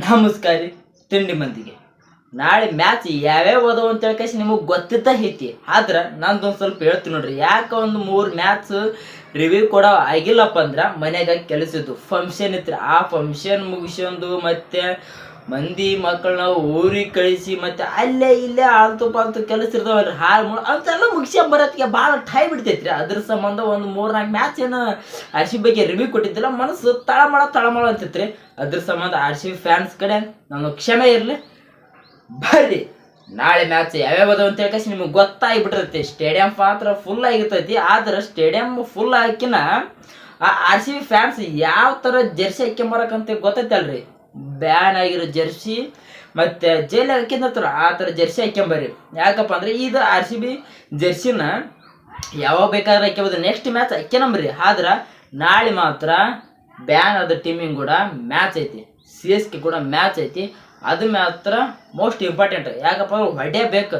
ನಮಸ್ಕಾರ ರೀ ತಿಂಡಿ ಮಂದಿಗೆ. ನಾಳೆ ಮ್ಯಾಚ್ ಯಾವ್ಯಾವ ಅದಾವ ಅಂತ ಹೇಳ್ಕೇಸಿ ನಿಮಗೆ ಗೊತ್ತಿದ್ದ ಐತಿ. ಆದ್ರೆ ನಂದೊಂದು ಸ್ವಲ್ಪ ಹೇಳ್ತೀನಿ ನೋಡ್ರಿ. ಯಾಕೆ ಒಂದು 3 ಮ್ಯಾಚ್ ರಿವ್ಯೂ ಕೊಡೋ ಆಗಿಲ್ಲಪ್ಪ ಅಂದ್ರೆ ಮನ್ಯಾಗ ಕೆಲಸಿದ್ದು ಫಂಕ್ಷನ್ ಇತ್ತು. ಆ ಫಂಕ್ಷನ್ ಮುಗಿಸ್ಕೊಂಡು ಮತ್ತೆ ಮಂದಿ ಮಕ್ಕಳನ್ನ ಊರಿಗೆ ಕಳಿಸಿ ಮತ್ತೆ ಅಲ್ಲೇ ಇಲ್ಲೇ ಆಲ್ತು ಪಾಲ್ತು ಕೆಲಸ ಇರ್ತಾವಲ್ರಿ, ಹಾಳು ಅಂತೆಲ್ಲ ಮುಗಿಸ್ಕೊಂಡ್ ಬರೋತ್ತಿಗೆ ಭಾಳ ಟೈಮ್ ಹಿಡಿತೈತ್ರಿ. ಅದ್ರ ಸಂಬಂಧ ಒಂದು 3-4 ಮ್ಯಾಚ್ ಏನು ಆರ್ ಸಿ ಬಗ್ಗೆ ರಿವ್ಯೂ ಕೊಟ್ಟಿದ್ದಿಲ್ಲ, ಮನಸ್ಸು ತಳಮಳ ಅಂತೈತ್ರಿ. ಅದ್ರ ಸಂಬಂಧ ಆರ್ ಸಿ ಫ್ಯಾನ್ಸ್ ಕಡೆ ನಾನು ಕ್ಷಮೆ ಇರಲಿ. ಬರ್ರಿ ನಾಳೆ ಮ್ಯಾಚ್ ಯಾವ್ಯಾವ ಅದಾವ ಅಂತ ಹೇಳ್ಕೇಸಿ ನಿಮ್ಗೆ ಗೊತ್ತಾಗಿಬಿಟ್ಟಿರ್ತೈತಿ. ಸ್ಟೇಡಿಯಂ ಮಾತ್ರ ಫುಲ್ ಆಗಿರ್ತೈತಿ. ಆದ್ರೆ ಸ್ಟೇಡಿಯಂ ಫುಲ್ ಹಾಕಿನ ಆ ಆರ್ ಸಿ ಬಿ ಫ್ಯಾನ್ಸ್ ಯಾವ ಥರ ಜರ್ಸಿ ಹಾಕ್ಕೊಂಬರಕಂತ ಗೊತ್ತೈತಲ್ರಿ. ಬ್ಯಾನ್ ಆಗಿರೋ ಜರ್ಸಿ ಮತ್ತೆ ಜೈಲ್ ಹಾಕ್ಯಂದಿರ್ತಾರ ಆ ಥರ ಜರ್ಸಿ ಹಾಕ್ಯಂಬರ್ರಿ. ಯಾಕಪ್ಪ ಅಂದ್ರೆ ಇದು ಆರ್ ಸಿ ಬಿ ಜರ್ಸಿನ ಯಾವಾಗ ಬೇಕಾದ್ರೆ ಹಾಕ್ಯಬೋದು, ನೆಕ್ಸ್ಟ್ ಮ್ಯಾಚ್ ಹಾಕ್ಯನಂಬ್ರಿ. ಆದ್ರೆ ನಾಳೆ ಮಾತ್ರ ಬ್ಯಾನ್ ಆದ ಟೀಮಿಂಗ್ ಕೂಡ ಮ್ಯಾಚ್ ಐತಿ, ಸಿ ಎಸ್ ಕೆ ಕೂಡ ಮ್ಯಾಚ್ ಐತಿ. ಅದು ಮಾತ್ರ ಮೋಸ್ಟ್ ಇಂಪಾರ್ಟೆಂಟ್. ಯಾಕಪ್ಪ ಅಂದ್ರೆ ಹೊಡೆಯಬೇಕು.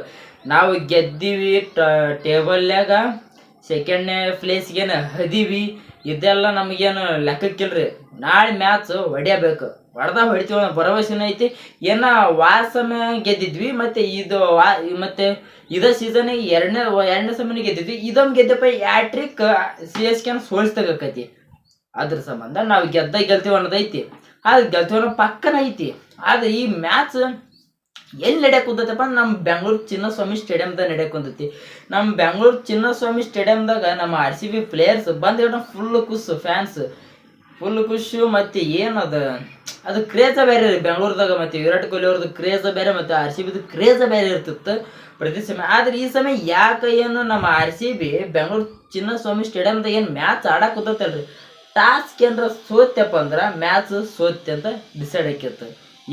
ನಾವು ಗೆದ್ದೀವಿ, ಟೇಬಲ್ಯಾಗ ಸೆಕೆಂಡ್ನೇ ಪ್ಲೇಸ್ಗೇನು ಹದೀವಿ, ಇದೆಲ್ಲ ನಮಗೇನು ಲೆಕ್ಕಕ್ಕಿಲ್ರಿ. ನಾಳೆ ಮ್ಯಾಚ್ ಹೊಡೆಯಬೇಕು. ಹೊಡಿತೀವಿ ಅನ್ನೋ ಭರವಸೆನೂ ಐತಿ. ಏನೋ ಸಮಯ ಗೆದ್ದಿದ್ವಿ, ಮತ್ತೆ ಮತ್ತೆ ಇದೇ ಸೀಸನಿಗೆ ಎರಡನೇ ಸಮಯ ಗೆದ್ದಿದ್ವಿ. ಇದೊಂದು ಗೆದ್ದಪ್ಪ ಯಾಟ್ರಿಕ್ ಸಿ ಎಸ್ ಕೆನ ಸೋಲಿಸ್ತಕ್ಕೈತಿ. ಅದ್ರ ಸಂಬಂಧ ನಾವು ಗೆಲ್ತೀವಿ ಅನ್ನೋದೈತಿ. ಆದ್ರೆ ಗೆಲ್ತೀವಿ ಅನ್ನೋ ಪಕ್ಕನ ಐತಿ. ಆದ್ರೆ ಈ ಮ್ಯಾಚ್ ಎಲ್ಲಿ ನಡೆಯಕ್ಕೆ ಕುಂತೈತಪ್ಪ, ನಮ್ಮ ಬೆಂಗಳೂರು ಚಿನ್ನಸ್ವಾಮಿ ಸ್ಟೇಡಿಯಮ್ದಾಗ ನಡೆಯಕ್ಕೆ ಕುಂತೈತಿ. ನಮ್ಮ ಬೆಂಗಳೂರು ಚಿನ್ನಸ್ವಾಮಿ ಸ್ಟೇಡಿಯಮ್ದಾಗ ನಮ್ಮ ಆರ್ ಸಿ ಬಿ ಪ್ಲೇಯರ್ಸ್ ಬಂದು ಫುಲ್ ಖುಷ್, ಫ್ಯಾನ್ಸ್ ಫುಲ್ ಖುಷು. ಮತ್ತು ಏನದು ಅದು ಕ್ರೇಜ ಬೇರೆ ರೀ ಬೆಂಗಳೂರದಾಗ. ಮತ್ತು ವಿರಾಟ್ ಕೊಹ್ಲಿ ಅವ್ರದ್ದು ಕ್ರೇಜ ಬೇರೆ, ಮತ್ತು ಆರ್ ಸಿ ಬಿದು ಕ್ರೇಜ ಬೇರೆ ಇರ್ತಿತ್ತು ಪ್ರತಿ ಸಮಯ. ಆದ್ರೆ ಈ ಸಮಯ ಯಾಕೆ ಏನು ನಮ್ಮ R C B Bengaluru Chinnaswamy ಸ್ಟೇಡಿಯಮ್ದಾಗ ಏನು ಮ್ಯಾಚ್ ಆಡಕ್ಕೆ ಕುಂತೈತಲ್ರಿ, ಟಾಸ್ಕ್ ಏನಾರ ಸೋತ್ಯಪ್ಪ ಅಂದ್ರೆ ಮ್ಯಾಚ್ ಸೋತ್ತೆ ಅಂತ ಡಿಸೈಡ್ ಆಕಿತ್ತು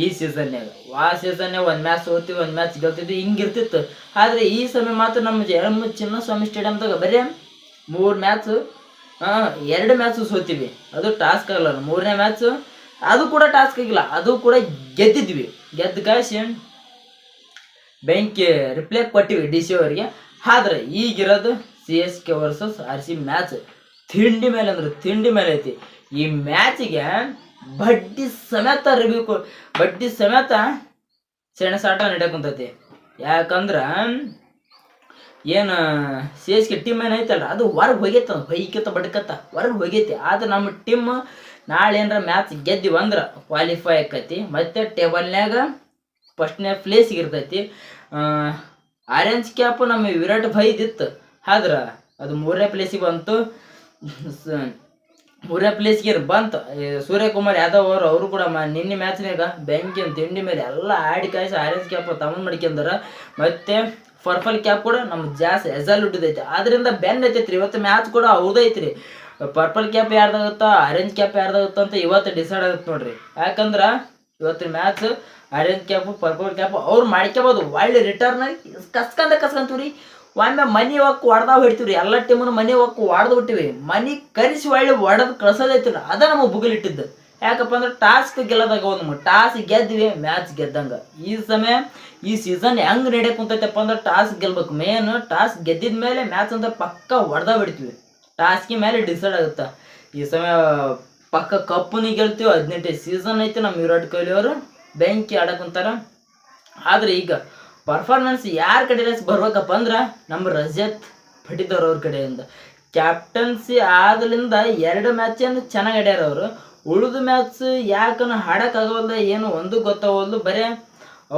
ಈ ಸೀಸನ್ಯಾಗ. ಆ ಸೀಸನ್ಯಾಗ ಒಂದು ಮ್ಯಾಚ್ ಸೋತೀವಿ, ಒಂದು ಮ್ಯಾಚ್ ಗೆಲ್ತಿದ್ವಿ, ಹಿಂಗಿರ್ತಿತ್ತು. ಆದರೆ ಈ ಸಮಯ ಮಾತ್ರ ನಮ್ಮ ಚಿನ್ನಸ್ವಾಮಿ ಸ್ಟೇಡಿಯಮ್ದಾಗ ಬರೀ 3 ಮ್ಯಾಚ್ 2 ಮ್ಯಾಚ್ ಸೋತೀವಿ. ಅದು ಟಾಸ್ಕ್ ಆಗಲ್ಲ. 3ನೇ ಮ್ಯಾಚ್ ಅದು ಕೂಡ ಟಾಸ್ಕ್ ಆಗಿಲ್ಲ, ಅದು ಕೂಡ ಗೆದ್ದಿದ್ವಿ. ಗೆದ್ದ ಕಾಶಿ ಬೆಂಕಿ ರಿಪ್ಲೈ ಕೊಟ್ಟಿವಿ ಡಿ ಸಿ ಅವರಿಗೆ. ಆದ್ರೆ ಈಗಿರೋದು C S K versus R C B match ತಿಂಡಿ ಮೇಲೆ ಅಂದ್ರೆ ತಿಂಡಿ ಮೇಲೆ ಐತಿ. ಈ ಮ್ಯಾಚಿಗೆ ಬಡ್ಡಿ ಸಮೇತ ಬಡ್ಡಿ ಸಮೇತ ಸೆಣಸಾಟ ನಡೆಯಕುಂತೈತಿ. ಯಾಕಂದ್ರೆ ಏನು ಸಿ ಎಸ್ ಕೆ ಟೀಮ್ ಏನೈತಲ್ರ ಅದು ಹೊರಗೆ ಹೋಗೈತೆ, ಹೊಯ್ಕತ್ತ ಬಡ್ಕತ್ತ ಹೊರಗೆ ಹೋಗೈತಿ. ಆದ್ರೆ ನಮ್ಮ ಟೀಮ್ ನಾಳೆ ಏನಾರ ಮ್ಯಾಚ್ ಗೆದ್ದಿವಿ ಅಂದ್ರೆ ಕ್ವಾಲಿಫೈ ಆಕೈತಿ. ಮತ್ತು ಟೇಬಲ್ನ್ಯಾಗ ಫಸ್ಟ್ನೇ ಪ್ಲೇಸಿಗೆ ಇರ್ತೈತಿ. ಆರೆಂಜ್ ಕ್ಯಾಪ್ ನಮ್ಮ ವಿರಾಟ್ ಭೈದಿತ್ತು, ಆದ್ರೆ ಅದು 3ನೇ ಪ್ಲೇಸಿಗೆ ಬಂತು. 3ನೇ ಪ್ಲೇಸ್ಗೆ ಬಂತು ಸೂರ್ಯಕುಮಾರ್ ಯಾದವ್ ಅವರು ಕೂಡ ನಿನ್ನೆ ಮ್ಯಾಚ್ನಾಗ ಬೆಂಕಿ ತಿಂಡಿ ಮೇಲೆ ಎಲ್ಲ ಆಡಿ ಕಾಯಿಸಿ ಆರೆಂಜ್ ಕ್ಯಾಪ್ ತಮ್ಮನ್ ಮಾಡ್ಕೊಂಡಾರ. ಮತ್ತು ಪರ್ಪಲ್ ಕ್ಯಾಪ್ ಕೂಡ ನಮ್ಮ ಜಾಸ್ತಿ ಎಜಲ್ ಹುಟ್ಟಿದೈತಿ. ಆದ್ರಿಂದ ಬೆನ್ ಐತೈತ್ರಿ. ಇವತ್ತು ಮ್ಯಾಚ್ ಕೂಡ ಅವ್ರದೈತ್ರಿ. ಪರ್ಪಲ್ ಕ್ಯಾಪ್ ಯಾರ್ದಾಗುತ್ತೋ ಆರೆಂಜ್ ಕ್ಯಾಪ್ ಯಾರ್ದಾಗುತ್ತೋ ಅಂತ ಇವತ್ತು ಡಿಸೈಡ್ ಆಗುತ್ತೆ ನೋಡ್ರಿ. ಯಾಕಂದ್ರೆ ಇವತ್ತಿನ match orange cap purple cap ಅವ್ರು ಮಾಡ್ಕೋಬೋದು. ಒಳ್ಳೆ ರಿಟರ್ನ್ ಕಸ್ಕೊಂತೀವ್ರಿ. ಒಮ್ಮೆ ಮನಿ ಹೋಗಿ ಹೊಡೆದಾವ್ ಹಿಡ್ತೀವ್ರಿ. ಎಲ್ಲ ಟೀಮನ್ನು ಮನಿ ಹೋಗಿ ಹೊಡೆದು ಬಿಟ್ಟಿವಿ. ಮನಿ ಕರೆಸಿ ಒಳ್ಳೆ ಹೊಡೆದು ಕಳ್ಸೋದೈತಿಲ್ಲ, ಅದ ನಮಗೆ ಬುಗಲಿಟ್ಟಿದ್ದು. ಯಾಕಪ್ಪ ಅಂದ್ರೆ ಟಾಸ್ಕ್ ಗೆಲ್ಲದಾಗ ನಮಗೆ ಟಾಸ್ ಗೆದ್ದಿವಿ, ಮ್ಯಾಚ್ ಗೆದ್ದಂಗೆ. ಈ ಸಮಯ ಈ ಸೀಸನ್ ಹೆಂಗೆ ನಡೆಯಕ್ಕೆ ಕುಂತೈತಪ್ಪ ಅಂದ್ರೆ ಟಾಸ್ ಗೆಲ್ಬೇಕು. ಮೇನ್ ಟಾಸ್ ಗೆದ್ದಿದ ಮೇಲೆ ಮ್ಯಾಚ್ ಅಂತ ಪಕ್ಕ ಹೊಡೆದ ಬಿಡ್ತೀವಿ. ಟಾಸ್ಕಿ ಮೇಲೆ ಡಿಸೈಡ್ ಆಗುತ್ತೆ. ಈ ಸಮಯ ಪಕ್ಕ ಕಪ್ಪುನಿ ಗೆಲ್ತೀವಿ. 18 ಸೀಸನ್ ಐತಿ ನಮ್ಮ ವಿರಾಟ್ ಕೊಹ್ಲಿ ಅವರು ಬೆಂಕಿ ಆಡಕ್ಕಂತಾರ. ಆದ್ರೆ ಈಗ ಪರ್ಫಾರ್ಮೆನ್ಸ್ ಯಾರ ಕಡೆ ಬರ್ಬೇಕಪ್ಪ ಅಂದ್ರೆ ನಮ್ಮ ರಜತ್ ಪಟಿದಾರ್ ಅವ್ರ ಕಡೆಯಿಂದ. ಕ್ಯಾಪ್ಟನ್ಸಿ ಆದಲಿಂದ 2 ಮ್ಯಾಚನ್ನು ಚೆನ್ನಾಗಿ ಆಡ್ಯಾರ ಅವರು. ಉಳಿದ ಮ್ಯಾಚ್ ಯಾಕನ ಆಡೋಕ್ಕಾಗವಲ್ದ, ಏನು ಒಂದು ಗೊತ್ತಾಗವಲ್ದು, ಬರೀ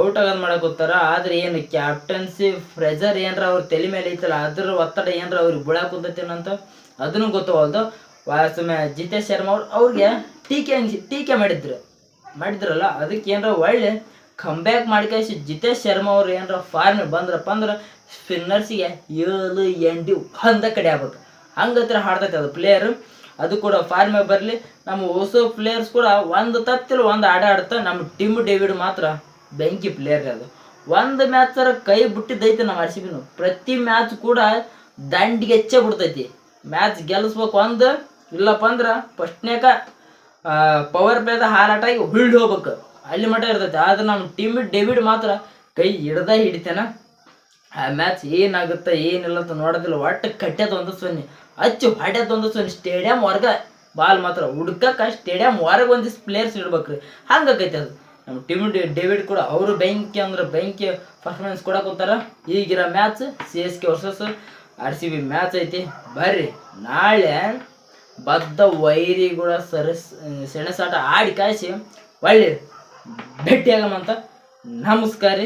ಔಟ್ ಆಗೋದು ಮಾಡಕೋತಾರ. ಆದ್ರೆ ಏನು ಕ್ಯಾಪ್ಟನ್ಸಿ ಪ್ರೆಜರ್ ಏನ್ರ ಅವ್ರ ತಲೆ ಮೇಲೆ ಐತಲ್ಲ, ಅದ್ರ ಒತ್ತಡ ಏನ್ರ ಅವ್ರಿಗೆ ಬೀಳಾಕುಂತೈತೇನಂತ ಅದನ್ನು ಗೊತ್ತಾಗಲ್ದು. ಸಮಯ ಜಿತೇಶ್ ಶರ್ಮಾ ಅವ್ರಿಗೆ ಟೀಕೆ ಮಾಡಿದ್ರಲ್ಲ, ಅದಕ್ಕೆ ಏನರ ಒಳ್ಳೆ ಕಂಬ್ಯಾಕ್ ಮಾಡ್ಕೇಸಿ ಜಿತೇಶ್ ಶರ್ಮಾ ಅವ್ರು ಏನರ ಫಾರ್ಮ್ ಬಂದ್ರಪ್ಪ ಅಂದ್ರೆ ಸ್ಪಿನ್ನರ್ಸಿಗೆ 7-8 ಒಂದ ಕಡೆ ಆಗ್ಬೇಕು. ಹಂಗತ್ರ ಹಾಡ್ತೈತೆ ಅದು ಪ್ಲೇಯರ್. ಅದು ಕೂಡ ಫಾರ್ಮೇ ಬರಲಿ. ನಮ್ಮ ಹೊಸ ಪ್ಲೇಯರ್ಸ್ ಕೂಡ ಒಂದು ತತ್ತಿಲ್ಲ ಒಂದು ಆಡ್ತಾ. ನಮ್ಮ ಟಿಮ್ ಡೇವಿಡ್ ಮಾತ್ರ ಬೆಂಕಿ ಪ್ಲೇಯರ್. ಅದು ಒಂದು ಮ್ಯಾಚ್ ಕೈ ಬಿಟ್ಟಿದ್ದೈತೆ ನಮ್ಮ ಆರ್ ಸಿ ಬಿನು. ಪ್ರತಿ ಮ್ಯಾಚ್ ಕೂಡ ದಂಡಿಗೆ ಹೆಚ್ಚೇ ಬಿಡ್ತೈತಿ. ಮ್ಯಾಚ್ ಗೆಲ್ಲಿಸ್ಬೇಕು ಒಂದು, ಇಲ್ಲಪ್ಪ ಅಂದ್ರೆ ಫಸ್ಟ್ನ್ಯಾಗ ಪವರ್ ಪ್ಲೇದ ಹಾರಾಟಾಗಿ ಹೋಗ್ಬೇಕು, ಅಲ್ಲಿ ಮಟ್ಟ ಇರ್ತೈತಿ. ಆದ್ರೆ ನಮ್ಮ ಟೀಮ್ ಡೇವಿಡ್ ಮಾತ್ರ ಕೈ ಹಿಡಿತೇನ. ಆ ಮ್ಯಾಚ್ ಏನಾಗುತ್ತೆ ಏನಿಲ್ಲ ಅಂತ ನೋಡೋದಿಲ್ಲ. ಒಟ್ಟು ಕಟ್ಟ್ಯದ ಒಂದು ಸೊನ್ನೆ ಹಚ್ಚಿ ಹೊಡ್ಯದ ಒಂದು ಸೊನ್ನೆ. ಸ್ಟೇಡಿಯಂ ಹೊರಗೆ ಬಾಲ್ ಮಾತ್ರ ಹುಡ್ಕಕ್ಕೆ ಸ್ಟೇಡಿಯಂ ಹೊರಗೆ ಒಂದಿಷ್ಟು ಪ್ಲೇಯರ್ಸ್ ಇಡ್ಬೇಕ್ರಿ. ಹಂಗಾಕೈತಿ ಅದು. ನಮ್ಮ ಟೀಮ್ ಡೇವಿಡ್ ಕೂಡ ಅವರು ಬೆಂಕಿ ಅಂದ್ರೆ ಬೆಂಕಿ ಪರ್ಫಾರ್ಮೆನ್ಸ್ ಕೊಡಕೋತಾರ. ಈಗಿರೋ match CSK versus RCB match ಐತಿ. ಬರ್ರಿ ನಾಳೆ ಬದ್ಧ ವೈರಿಗಳ ಸೆಣಸಾಟ ಆಡಿ ಕಾಯಿಸಿ ಒಳ್ಳೆ ಭೇಟಿಯಾಗಮಂತ. ನಮಸ್ಕಾರ.